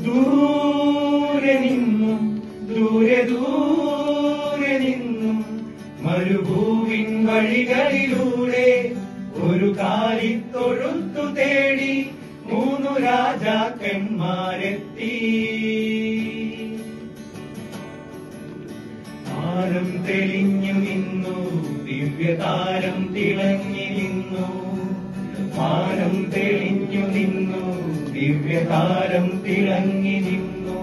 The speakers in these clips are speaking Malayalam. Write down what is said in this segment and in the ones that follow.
ദൂരെ നിന്നും ദൂരെ ദൂരെ നിന്നും മരുഭൂവിൻ വഴികളിലൂടെ ഒരു കാലിത്തൊഴുത്തു തേടി 3 രാജാക്കന്മാരെത്തി. താരം തെളിഞ്ഞു നിന്നു, ദിവ്യതാരം തിളങ്ങി നിന്നു. മാനം തെളിഞ്ഞു നിന്നു, ദിവ്യതാരം തിളങ്ങി നിന്നു.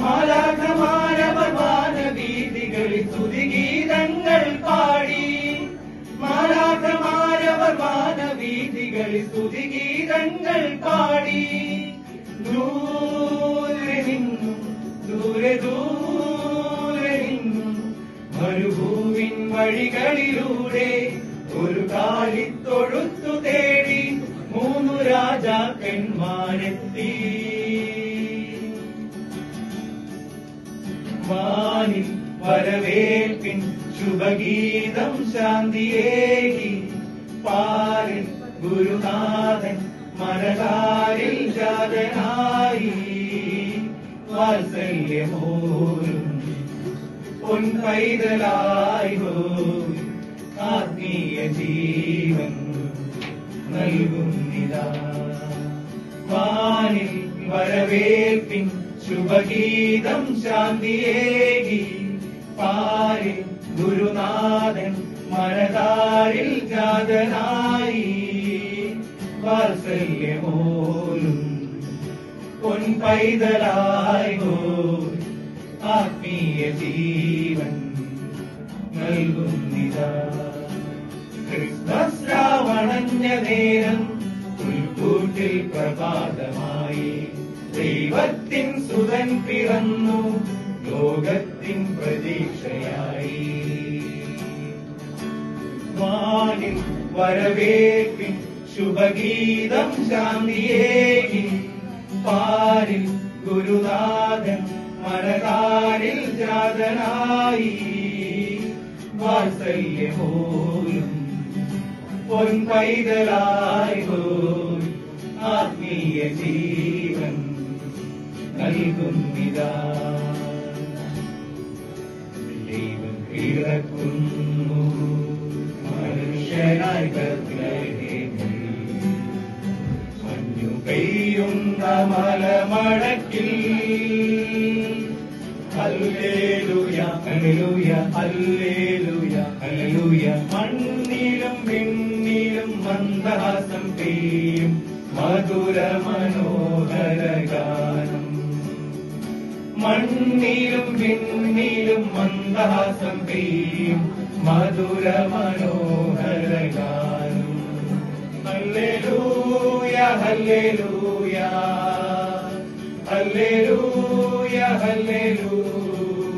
മാലാഖമാരവർ വാനവീഥികളിൽ സ്തുതിഗീതങ്ങൾ പാടി. മാലാഖമാരവർ വാനവീഥികളിൽ സ്തുതിഗീതങ്ങൾ പാടി. ദൂരെ നിന്നു ദൂരെ ദൂരെ നിന്നു മരുഭൂവിൻ വഴികളിലൂടെ ഒരു കാലിത്തൊഴുത്തു തേടി 3 രാജാക്കന്മാരെത്തി. വാനിൽ വരവേൽപ്പിൻ ശുഭഗീതം ശാന്തിയേകി. പാരിൽ ഗുരുനാഥൻ മരകാരിൽ ജാതനായി. വാത്സല്യമോരും പൊൻപൈതലായി ആത്മീയ ജീവൻ നൽകുന്നിതാ. വാനിൽ വരവേൽപ്പിൻ ശുഭഗീതം ശാന്തിയേകി. പാരിൽ ഗുരുനാഥൻ മരതാരിൽ ജാതനായി. വാത്സല്യമോലും പൊൻപൈതലായി ആത്മീയ ജീവൻ നൽകുന്നിതാ. ക്രിസ്മസ് രാവണഞ്ഞ നേരം പുൽക്കൂട്ടിൽ പ്രഭാതമായി. ദൈവത്തിൻ സുതൻ പിറന്നു, ലോകത്തിൻ പ്രതീക്ഷയായി. വാനിൽ വരവേൽപ്പിൻ ശുഭഗീതം ശാന്തിയേകി. പാരിൽ ഗുരുനാഥൻ മരകാരിൽ ജാതനായി. വാത്സല്യമോലും പൊൻപൈതലായി ആത്മീയ ജീവൻ നൽകുന്നിതാ. ദൈവം പിറക്കുന്നു മനുഷ്യനായി ബത്ലഹേമിൽ. മഞ്ഞു പെയ്യുന്ന മലമടക്കിൽ. ഹല്ലേലൂയ ഹല്ലേലൂയ ഹല്ലേലൂയ ഹല്ലേലൂയ. മണ്ണിലും വിണ്ണിലും മന്ദഹാസം പെയ്യും മധുര മനോഹര ഗാനം. മണ്ണിലും വിണ്ണിലും മന്ദഹാസം പെയ്യും മധുര മനോഹര ഗാനം. ഹല്ലേലൂയ ഹല്ലേലൂയ ഹല്ലേലൂയ ഹല്ലേലൂയ.